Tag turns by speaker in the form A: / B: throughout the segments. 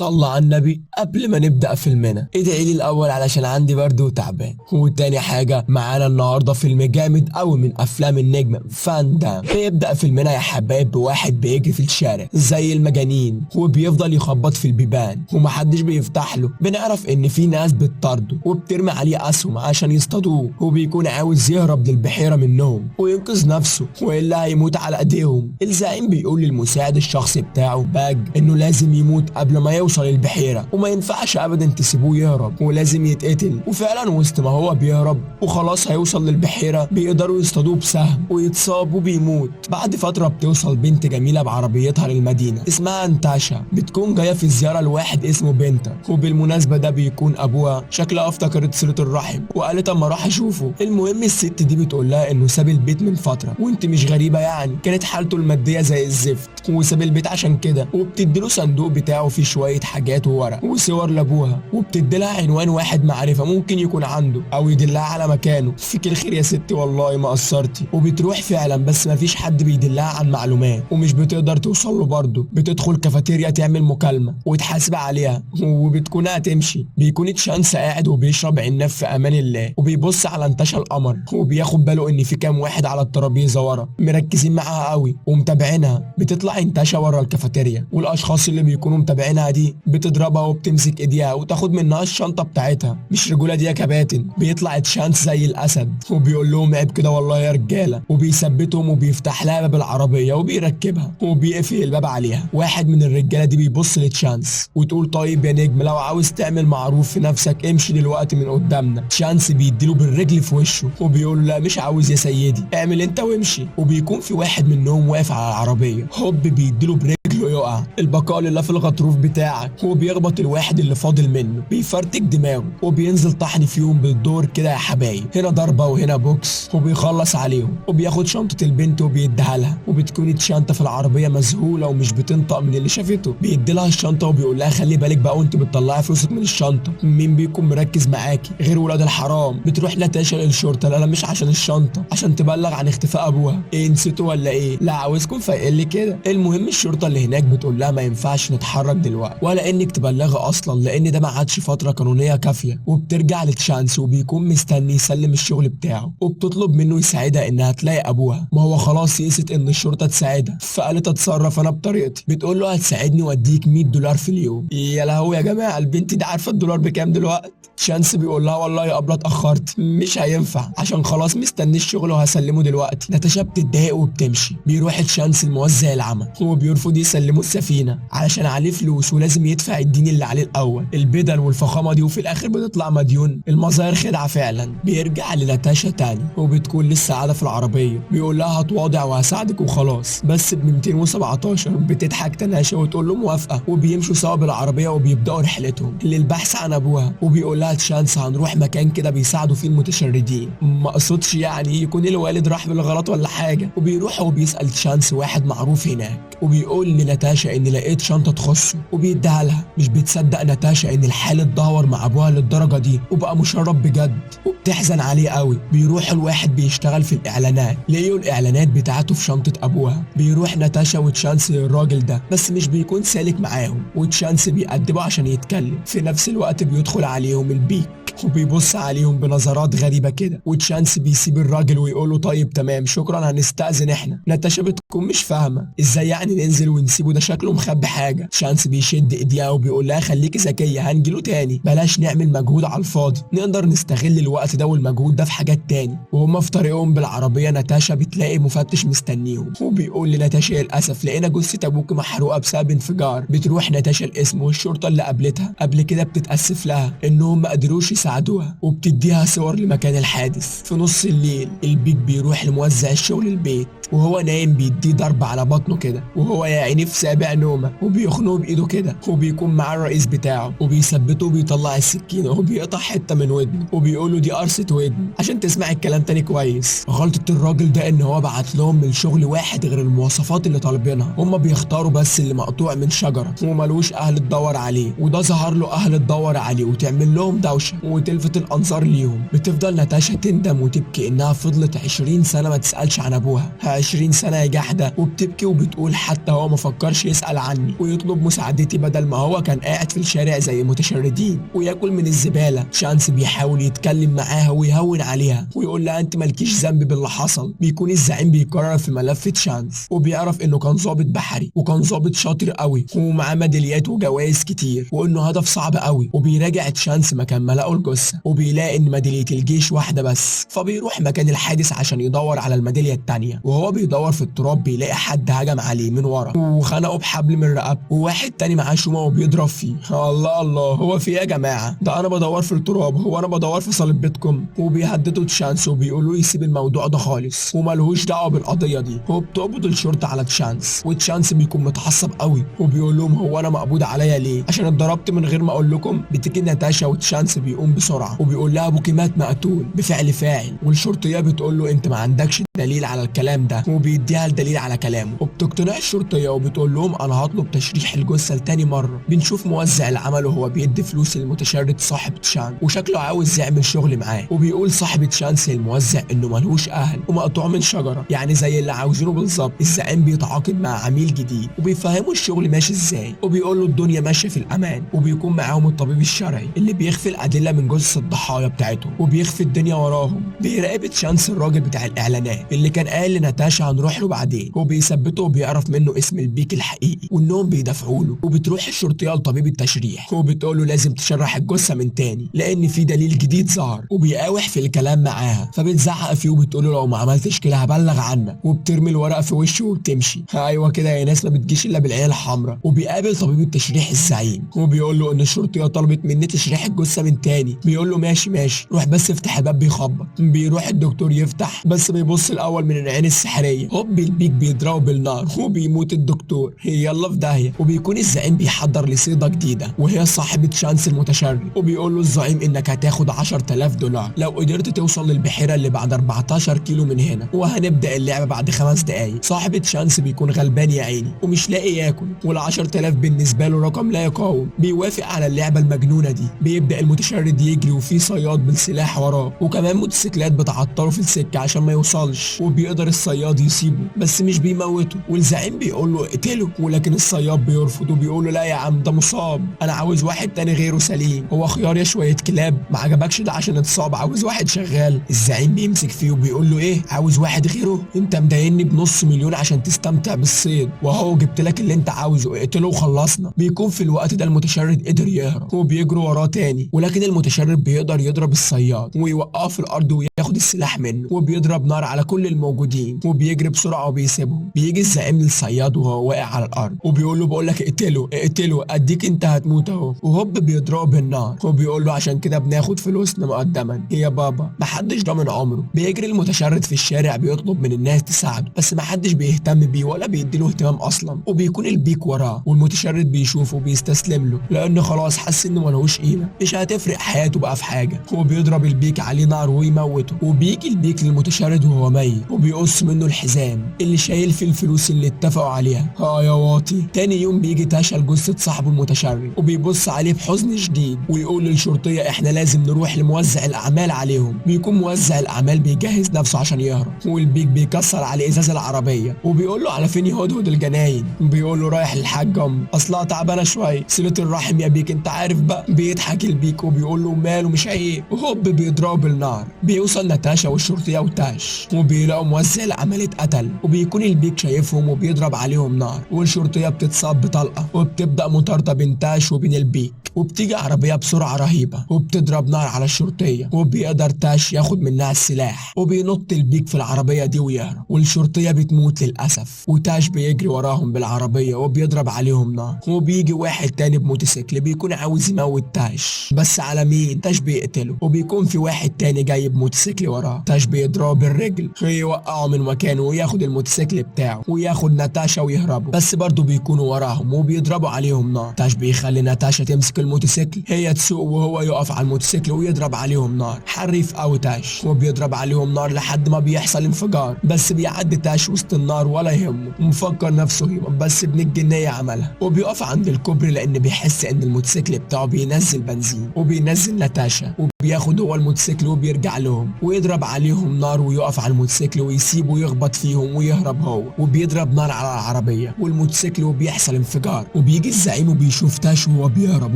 A: صلى على النبي قبل ما نبدأ فيلمنا. ادعي لي الأول علشان عندي برد وتعبان. وتاني حاجة معانا النهاردة فيلم جامد أوي من أفلام النجم فان دام. بيبدأ فيلمنا يا حبايب بواحد بيجري في الشارع زي المجانين وبيفضل يخبط في البيبان ومحدش بيفتح له. بنعرف إن في ناس بتطارده وبترمي عليه أسهم عشان يصطادوه، وبيكون عاوز يهرب للبحيرة منهم وينقذ نفسه وإلا هيموت على إيديهم. الزعيم بيقول للمساعد الشخصي بتاعه باج إنه لازم يموت قبل ما يوصل البحيرة وما ينفعش ابدا تسيبوه يهرب ولازم يتقتل. وفعلا وسط ما هو بيهرب وخلاص هيوصل للبحيرة بيقدروا يصطادوه بسهم ويتصاب وبيموت. بعد فترة بتوصل بنت جميلة بعربيتها للمدينة اسمها نتاشا، بتكون جاية في زيارة لواحد اسمه بنتا، وبالمناسبة ده بيكون ابوها. شكلها افتكرت صلة الرحم وقالت اما اروح اشوفه. المهم الست دي بتقول لها انه ساب البيت من فترة وانت مش غريبة، يعني كانت حالته المادية زي الزفت وساب البيت عشان كده. وبتديله صندوق بتاعه فيه شوية حاجات وورق وصور لابوها، وبتديلها عنوان واحد معرفة ممكن يكون عنده او يدلها على مكانه. فيك الخير يا ستي والله ما قصرتي. وبتروح فعلا بس مفيش حد بيدلها عن معلومات ومش بتقدر توصل له برضه. بتدخل كافيتيريا تعمل مكالمة وتحاسب عليها وبتكون هتمشي. بيكون تشانس قاعد وبيشرب عناب في امان الله وبيبص على انتشا القمر وبياخد باله ان في كام واحد على الترابيزة ورا مركزين معاها قوي ومتابعينها. بتطلع انتشا ورا الكافيتيريا والاشخاص اللي بيكونوا متابعينها دي بتضربها وبتمسك ايديها وتاخد منها الشنطه بتاعتها. مش رجوله دي يا كباتن. بيطلع تشانس زي الاسد وبيقول لهم عيب كده والله يا رجاله، وبيثبتهم وبيفتح لها باب العربيه وبيركبها وبيقفل الباب عليها. واحد من الرجاله دي بيبص لتشانس وتقول طيب يا نجم لو عاوز تعمل معروف في نفسك امشي دلوقتي من قدامنا. تشانس بيديله بالرجل في وشه وبيقول لا مش عاوز يا سيدي اعمل انت وامشي. وبيكون في واحد منهم واقف على العربيه هوب بيديله برجله يقع. البقاء لله في الغضروف بتاعك. وبيخبط الواحد اللي فاضل منه بيفرتك دماغه وبينزل طحن فيهم بالدور كده يا حبايب، هنا ضربه وهنا بوكس وبيخلص عليهم. وبياخد شنطه البنت وبيديها لها وبتكون الشنطه في العربيه مذهوله ومش بتنطق من اللي شافته. بيدي لها الشنطه وبيقول لها خلي بالك بقى وانت بتطلعي فلوسك من الشنطه، مين بيكون مركز معاكي غير ولاد الحرام. بتروح نتاشا للشرطه، لا مش عشان الشنطه، عشان تبلغ عن اختفاء ابوها. ايه نسيته ولا ايه؟ لا عاوزكم فايقين لي كده. المهم الشرطه اللي هناك بتقول لها ما ينفعش نتحرك دلوقتي ولا انك تبلغي اصلا لان ده ما عادش فتره قانونيه كافيه. وبترجع لتشانس وبيكون مستني يسلم الشغل بتاعه وبتطلب منه يساعدها انها تلاقي ابوها. ما هو خلاص يئست ان الشرطه تساعدها فقالت اتصرف انا بطريقتي. بتقول له هتساعدني واديك $100 في اليوم. يا لهوي يا جماعه البنت دي عارفه الدولار بكام دلوقتي؟ شانس بيقول لها والله يا ابله اتاخرت مش هينفع عشان خلاص مستني الشغل وهسلمه دلوقتي. نتاشا بتتضايق وبتمشي. بيروح تشانس الموزع العمى هو بيرفض يسلمه السفينه علشان عليه فلوس ولازم يدفع الدين اللي عليه الاول، البدل والفخامه دي، وفي الاخر بتطلع مديون. المظاهر خدعه فعلا. بيرجع لنتاشا تاني وبتكون لسه قاعده في العربيه. بيقول لها هتواضع وهساعدك وخلاص بس ب 217. بتضحك تناشا وتقول له موافقه وبيمشوا سوا بالعربيه وبيبداوا رحلتهم للبحث عن ابوها. وبيقول لها تشانس هنروح مكان كده بيساعدوا فيه المتشردين، ما اقصدش يعني يكون الوالد راح بالغلط ولا حاجه. وبيروح وبيسال تشانس واحد معروف هناك وبيقول لنتاشا ان لقيت شنطه تخصه وبيديها لها. مش بتصدق نتاشا ان الحال اتدهور مع ابوها للدرجه دي وبقى مشرب بجد وبتحزن عليه قوي. بيروح الواحد بيشتغل في الاعلانات لقيوا الاعلانات بتاعته في شنطه ابوها. بيروح نتاشا وتشانس للراجل ده بس مش بيكون سالك معاهم وتشانس بيأدبه عشان يتكلم. في نفس الوقت بيدخل عليهم البيك وبيبص عليهم بنظرات غريبه كده. وتشانس بيسيب الراجل ويقول له طيب تمام شكرا هنستأذن احنا. نتاشا بتكون مش فاهمه ازاي يعني ننزل ونسيبه، ده شكله مخبي حاجه. تشانس بيشد ايديها وبيقول لها خليكي ذكيه هنجيله تاني، بلاش نعمل مجهود على الفاضي، نقدر نستغل الوقت ده والمجهود ده في حاجات تاني. وهما في طريقهم بالعربيه نتاشا بتلاقي مفتش مستنيهم وبيقول لنتاشا للاسف لقينا جثه ابوك محروقه بسبب انفجار. بتروح نتاشا الاسم والشرطه اللي قابلتها قبل كده بتتاسف لها انهم ما قدروش يساعدوها وبتديها صور لمكان الحادث. في نص الليل البيك بيروح لموزع الشغل البيت وهو نايم بيديه ضرب على بطنه كده وهو يا عيني في سابع نومه وبيخنقه بايده كده. وبيكون معاه الرئيس بتاعه وبيثبته وبيطلع السكينه وبيقطع حته من ودنه وبيقول له دي قرصه ودن عشان تسمع الكلام تاني كويس. غلطه الراجل ده ان هو بعت لهم من الشغل واحد غير المواصفات اللي طالبينها. هما بيختاروا بس اللي مقطوع من شجره وملوش اهل تدور عليه، وده ظهر له اهل تدور عليه وتعمل لهم دوشه وتلفت الانظار ليهم. بتفضل نتاشا تندم وتبكي انها فضلت 20 سنه ما تسالش عن ابوها. 20 سنه يا واحده وبتبكي وبتقول حتى هو ما فكرش يسأل عني ويطلب مساعدتي بدل ما هو كان قاعد في الشارع زي المتشردين وياكل من الزباله. شانس بيحاول يتكلم معاها ويهون عليها ويقول لها انت مالكيش ذنب باللي حصل. بيكون الزعيم بيقرر في ملف شانس وبيعرف انه كان ضابط بحري وكان ضابط شاطر قوي ومعاه ميداليات وجوائز كتير وانه هدف صعب قوي. وبيراجع تشانس مكان ما لقوا الجثه وبيلاقي ان ميداليه الجيش واحده بس، فبيروح مكان الحادث عشان يدور على الميداليه التانيه. وهو بيدور في التراب بيلاقي حد هجم عليه من ورا وخنقه بحبل من رقبته وواحد تاني معاه شومه وبيضرب فيه. الله الله، هو في ايه يا جماعه؟ ده انا بدور في التراب، هو انا بدور في صليب بيتكم؟ وبيهددوا تشانس وبيقولوا يسيب الموضوع ده خالص وملهوش دعوه بالقضيه دي. وبتقبض الشرطه على تشانس وتشانس بيكون متعصب قوي وبيقول لهم هو انا مقبوض عليا ليه؟ عشان اتضربت من غير ما اقول لكم؟ بتيجي ناتاشا وتشانس بيقوم بسرعه وبيقول لها ابوكي مات مقتول بفعل فاعل. والشرطيه بتقول له انت ما عندكش دليل على الكلام ده وبيديها الدليل على كلامه. وبتقتنع الشرطيه وبتقول لهم انا هطلب تشريح الجثه لتاني مره. بنشوف موزع العمل وهو بيدي فلوس للمتشرد صاحب تشانس وشكله عاوز يعمل شغل معاه. وبيقول صاحب تشانس للموزع انه ملهوش اهل ومقطوع من شجره، يعني زي اللي عاوزينه بالظبط. الزعيم بيتعاقد مع عميل جديد وبيفهموا الشغل ماشي ازاي وبيقول له الدنيا ماشيه في الامان. وبيكون معاهم الطبيب الشرعي اللي بيخفي الادله من جثث الضحايا بتاعتهم وبيخفي الدنيا وراهم. بيراقب تشانس الراجل بتاع الاعلانات اللي كان قال لناتاشا هنروح له بعدين وبيثبته وبيعرف منه اسم البيك الحقيقي وانهم بيدافعوا له. وبتروح الشرطيه لطبيب التشريح وبتقول له لازم تشرح الجثه من تاني لان في دليل جديد ظهر وبيقاوح في الكلام معاها. فبتزعق فيه وبتقول له لو ما عملتش كده هبلغ عنك وبترمي الورقه في وشه وبتمشي. ايوه كده يا ناس، ما بتجيش الا بالعين الحمراء. وبيقابل طبيب التشريح الزعيم وبيقول له ان الشرطيه طلبت مني تشريح الجثه من تاني. بيقول له ماشي ماشي، روح بس افتح الباب. بيخبط، بيروح الدكتور يفتح بس بيبص الاول من العين السحريه. هوب البيك بيضربه بالنار وبيموت الدكتور. يلا في داهيه. وبيكون الزعيم بيحضر لصيده جديده وهي صاحبه شانس المتشرد وبيقول له الزعيم انك هتاخد 10000 دولار لو قدرت توصل للبحيره اللي بعد 14 كيلو من هنا وهنبدا اللعبه بعد 5 دقايق. صاحبة شانس بيكون غلبان يا عيني ومش لاقي ياكل وال10000 بالنسبه له رقم لا يقاوم. بيوافق على اللعبه المجنونه دي. بيبدا المتشرد يجري وفي صياد بالسلاح وراه وكمان موتوسيكلات بتعطله في السكه عشان ما يوصلش. وبيقدر الصياد يسيبه بس مش بيموته. والزعيم بيقول له اقتله ولكن الصياد بيرفض وبيقول له لا يا عم ده مصاب، انا عاوز واحد تاني غيره سليم. هو خيار يا شويه كلاب؟ ما عجبكش ده عشان اتصاب، عاوز واحد شغال. الزعيم بيمسك فيه وبيقول له ايه عاوز واحد غيره؟ انت مدايني بنص مليون عشان تستمتع بالصيد وهو جبت لك اللي انت عاوزه، اقتله وخلصنا. بيكون في الوقت ده المتشرد قدر يهرب وبيجروا وراه تاني ولكن المتشرد بيقدر يضرب الصياد ويوقعه في الارض وياخد السلاح منه وبيضرب نار على كل الموجودين وبيجري بسرعه وبيسيبهم. بيجي الزعيم للصياد وهو واقع على الارض وبيقول له بقول لك اقتله اقتله اديك انت هتموت اهو. وهوب بيضربه بالنار وبيقول له عشان كده بناخد فلوسنا مقدما يا بابا، محدش ضامن عمره. بيجري المتشرد في الشارع بيطلب من الناس تساعده بس محدش بيهتم بيه ولا بيديله اهتمام اصلا. وبيكون البيك وراه والمتشرد بيشوفه وبيستسلم له لانه خلاص حس انه ملهوش قيمه، مش هتفرق حياته بقى في حاجه. هو بيضرب البيك عليه نار ويموته. وبيجي البيك للمتشرد وهو ميت وبيقص منه الحزام اللي شايل فيه الفلوس اللي اتفقوا عليها. يا واطي. تاني يوم بيجي تاشا لجثه صاحبه المتشرد وبيبص عليه بحزن شديد ويقول للشرطيه احنا لازم نروح لموزع الاعمال عليهم. بيكون موزع الاعمال بيجهز نفسه عشان يهرب والبيك بيكسر عليه ازاز العربيه وبيقول له على فين يهدهد الجناين؟ بيقول له رايح للحاج امي اصلها تعبانه شويه، صله الرحم يا بيك انت عارف بقى. بيضحك البيك وبيقول له ماله مش عيب. وهوب بيضربه بالنار. بيوصل ناتاشا والشرطيه وتاش وبيلاقوا موزع الاعمال اتقتل وبيكون البيك شايفهم وبيضرب عليهم نار والشرطيه بتتصاب بطلقه وبتبدا مطارده بين تاش وبين البيك. وبتيجي عربيه بسرعه رهيبه وبتضرب نار على الشرطيه وبيقدر تاش ياخد منها السلاح وبينط البيك في العربيه دي ويهرب والشرطيه بتموت للاسف. وتاش بيجري وراهم بالعربيه وبيضرب عليهم نار. وبيجي واحد تاني بموتوسيكل بيكون عاوز يموت تاش بس على مين؟ تاش بيقتله. وبيكون في واحد تاني جاي بموتوسيكل وراه. تاش بيضربه بالرجل يوقعه من مكانه وياخد الموتوسيكل بتاعه وياخد ناتاشا ويهربوا بس برضه بيكونوا وراهم وبيضربوا عليهم نار. تاش بيخلي ناتاشا تمسك الموتوسيكل، هي تسوق وهو يقف على الموتوسيكل ويضرب عليهم نار. حريف قوي تاش وبيضرب عليهم نار لحد ما بيحصل انفجار، بس بيعدي تاش وسط النار ولا يهمه ومفكر نفسه هيما، بس ابن الجنيه عملها. وبيقف عند الكوبري لان بيحس ان الموتوسيكل بتاعه بينزل بنزين، وبينزل ناتاشا وبياخد هو الموتوسيكل وبيرجع لهم ويضرب عليهم نار، ويقف على الموتوسيكل ويسيبه ويخبط فيهم ويهرب هو، وبيضرب نار على العربيه والموتوسيكل وبيحصل انفجار. وبيجي الزعيم وبيشوف تاش وهو بيهرب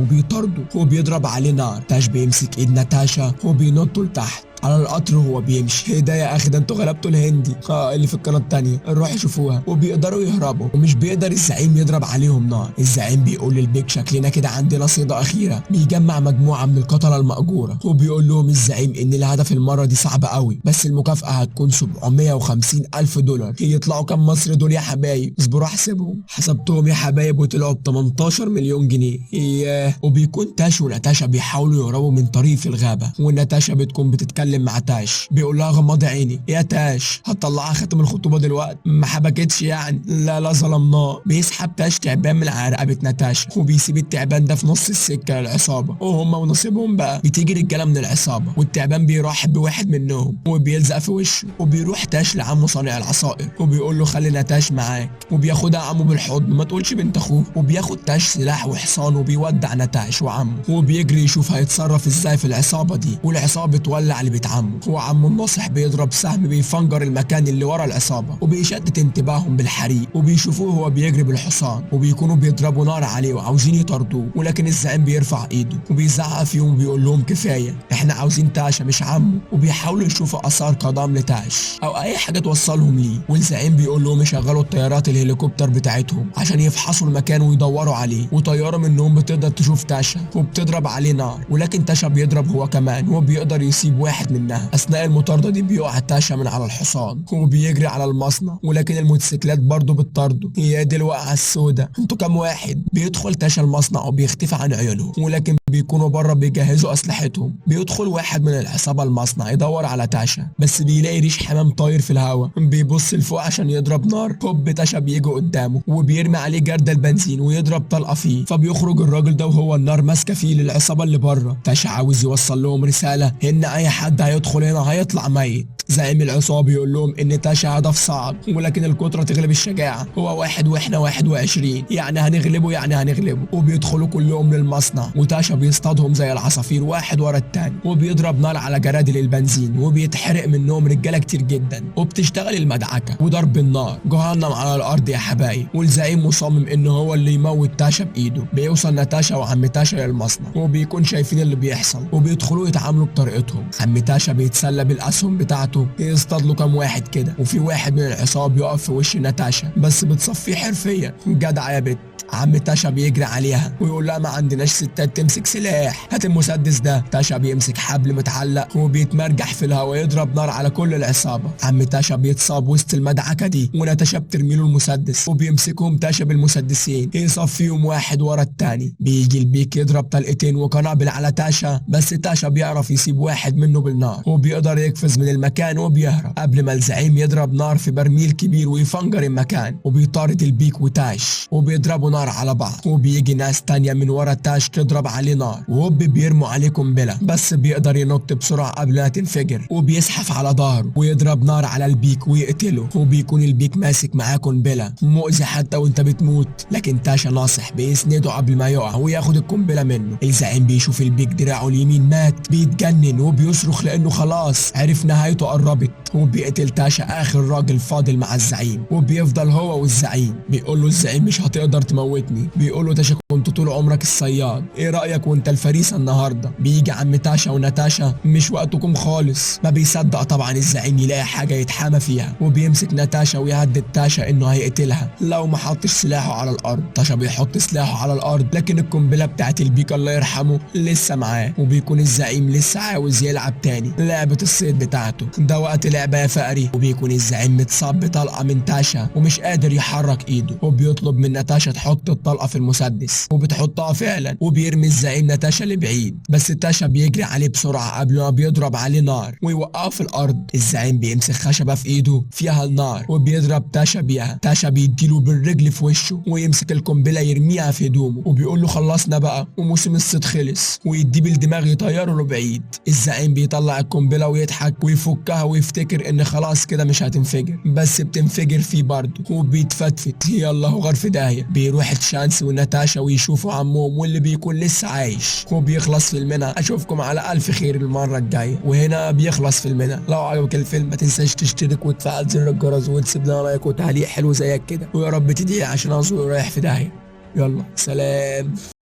A: وبيطارده وبيضرب عليه نار. تاش بيمسك ايد ناتاشا وبينطوا لتحت على القطر وهو بيمشي. ايه ده يا اخي، ده انتوا غلبتوا الهندي اللي في القناه التانيه، نروح شوفوها. وبيقدروا يهربوا ومش بيقدر الزعيم يضرب عليهم نار. الزعيم بيقول للبيك شكلنا كده عندنا صيده اخيره. بيجمع مجموعه من القتله المأجوره وبيقول لهم الزعيم ان الهدف المره دي صعب قوي، بس المكافاه هتكون 750 الف دولار. يطلعوا كام مصري دول يا حبايب؟ اصبروا احسبهم. حسبتهم يا حبايب وطلعوا ب 18 مليون جنيه. اياه. وبيكون تاش وناتاشا بيحاولوا يهربوا من طريق في الغابه، وناتاشا بتكون بتتكلم مع تاش. بيقول لها غمضي عيني يا تاش، هتطلعها خاتم الخطوبه دلوقتي؟ ما حبكتش يعني؟ لا ظلمناه. بيسحب تاش تعبان من على رقبه ناتاشا وبيسيب التعبان ده في نص السكه للعصابه، وهم ونصيبهم بقى. بتيجي رجاله من العصابه والتعبان بيرحب بواحد منهم وبيلزق في وشه، وبيروح تاش لعمه صانع العصائر وبيقول له خلي ناتاش معاك، وبياخدها عمه بالحضن ما تقولش بنت اخوه. وبياخد تاش سلاح وحصان وبيودع ناتاش وعمه، وبيجري يشوف هيتصرف ازاي في العصابه دي. والعصابه تولع اللي عمه، وعمه الناصح بيضرب سهم بيفنجر المكان اللي ورا العصابه وبيشتت انتباههم بالحريق. وبيشوفوه وهو بيجري بالحصان وبيكونوا بيضربوا نار عليه وعاوزين يطردوه، ولكن الزعيم بيرفع ايده وبيزعق فيهم وبيقول لهم كفايه، احنا عاوزين تاشا مش عمه. وبيحاولوا يشوفوا اثار قدام لتاش او اي حاجه توصلهم ليه، والزعيم بيقول لهم يشغلوا الطيارات الهليكوبتر بتاعتهم عشان يفحصوا المكان ويدوروا عليه. وطياره منهم بتقدر تشوف تاشا وبتضرب عليه نار، ولكن تاشا بيضرب هو كمان وبيقدر يسيب واحد منها. اثناء المطارده دي بيقع تاشا من على الحصان وبيجري على المصنع، ولكن الموتوسيكلات برضه بتطارده. هي دي الوقعه السوداء. انتوا كام واحد؟ بيدخل تاشا المصنع وبيختفي عن عيونهم، ولكن بيكونوا بره بيجهزوا اسلحتهم. بيدخل واحد من العصابه المصنع يدور على تاشا، بس بيلاقي ريش حمام طاير في الهواء. بيبص لفوق عشان يضرب نار، هوب تاشا بيجي قدامه وبيرمي عليه جردل البنزين ويضرب طلقه فيه، فبيخرج الراجل ده وهو النار ماسكه فيه للعصابه اللي بره. تاشا عاوز يوصل لهم رساله ان اي حد هيدخل هنا هيطلع ميت. زعيم العصابه يقول لهم ان تاشا هدف صعب، ولكن الكتره تغلب الشجاعه. هو واحد واحنا 21، يعني هنغلبه. وبيدخلوا كلهم للمصنع وتاشا بيصطادهم زي العصافير واحد ورا التاني، وبيضرب نار على جرادل البنزين وبيتحرق منهم رجاله كتير جدا، وبتشتغل المدعكه وضرب النار. جهنم على الارض يا حبايب. والزعيم مصمم ان هو اللي يموت تاشا بايده. بيوصل ناتاشا وعم تاشا للمصنع وبيكون شايفين اللي بيحصل وبيدخلوا يتعاملوا بطريقتهم. عم تاشا بيتسلى بالاسهم بتاعته يصطاد له كام واحد كده، وفي واحد من العصابه يقف في وش ناتاشا بس بتصفيه حرفيا. جدع يا بت. عم تاشا بيجري عليها ويقول لها ما عندناش ستات تمسك سلاح، هات المسدس ده. تاشا بيمسك حبل متعلق وبيتمرجح في الهواء يضرب نار على كل العصابه. عم تاشا بيتصاب وسط المدعكه دي وناتاشا بترمي له المسدس وبيمسكهم تاشا بالمسدسين يصفيهم واحد ورا التاني. بيجي البيك يضرب طلقتين وقنابل على تاشا، بس تاشا بيعرف يسيب واحد منه بالنار وبيقدر يقفز من المكان وبيهرب قبل ما الزعيم يضرب نار في برميل كبير ويفنجر المكان. وبيطارد البيك وتاش وبيضربوا نار على بعض، وبيجي ناس تانية من ورا تاش تضرب عليه نار وهوب بيرموا عليه قنبله، بس بيقدر ينط بسرعه قبل ما تنفجر وبيزحف على ظهره ويضرب نار على البيك ويقتله. وبيكون البيك ماسك معاه قنبله مؤذي حتى وانت بتموت، لكن تاشا ناصح بيسنده قبل ما يقع وياخد القنبله منه. الزعيم بيشوف البيك دراعه اليمين مات، بيتجنن وبيصرخ لانه خلاص عرف نهايته قربت. وبيقتل تاشا اخر راجل فاضل مع الزعيم، وبيفضل هو والزعيم. بيقول له الزعيم مش هتقدر تموتني. بيقول له تاشا كنت طول عمرك الصياد، ايه رايك وانت الفريسه النهارده؟ بيجي عم تاشا وناتاشا مش وقتكم خالص. ما بيصدق طبعا الزعيم يلاقي حاجه يتحامى فيها، وبيمسك ناتاشا ويهدد تاشا انه هيقتلها لو ما حطش سلاحه على الارض. تاشا بيحط سلاحه على الارض، لكن القنبله بتاعت البيك الله يرحمه لسه معاه، وبيكون الزعيم لسه عاوز يلعب تاني لعبه الصيد بتاعته. ده وقت لعبة يا فقري، وبيكون الزعيم متصاب بطلقة من تاشا ومش قادر يحرك ايده، وبيطلب من ناتاشا تحط الطلقة في المسدس وبتحطها فعلا، وبيرمي الزعيم ناتاشا لبعيد، بس تاشا بيجري عليه بسرعة قبل ما بيضرب عليه نار ويوقعه في الارض. الزعيم بيمسك خشبة في ايده فيها النار وبيضرب تاشا بيها. تاشا بيديله بالرجل في وشه ويمسك القنبلة يرميها في هدومه وبيقول له خلصنا بقى وموسم الصيد خلص، ويديه بالدماغ يطيره لبعيد. الزعيم بيطلع القنبلة ويضحك ويفكها ويفتكر ان خلاص كده مش هتنفجر، بس بتنفجر فيه برضه وبيتفتفت. يلا هو غار في داهية. بيروح تشانس وناتاشا ويشوفوا عمهم واللي بيكون لسه عايش، وبيخلص فيلمنا. اشوفكم على الف خير المرة الجاية. وهنا بيخلص فيلمنا. لو عجبك الفيلم ما تنساش تشترك وتفعل زر الجرس وتسيب لنا لايك وتعليق حلو زيك كده، ويا رب تدعي عشان ازور رايح في داهية. يلا سلام.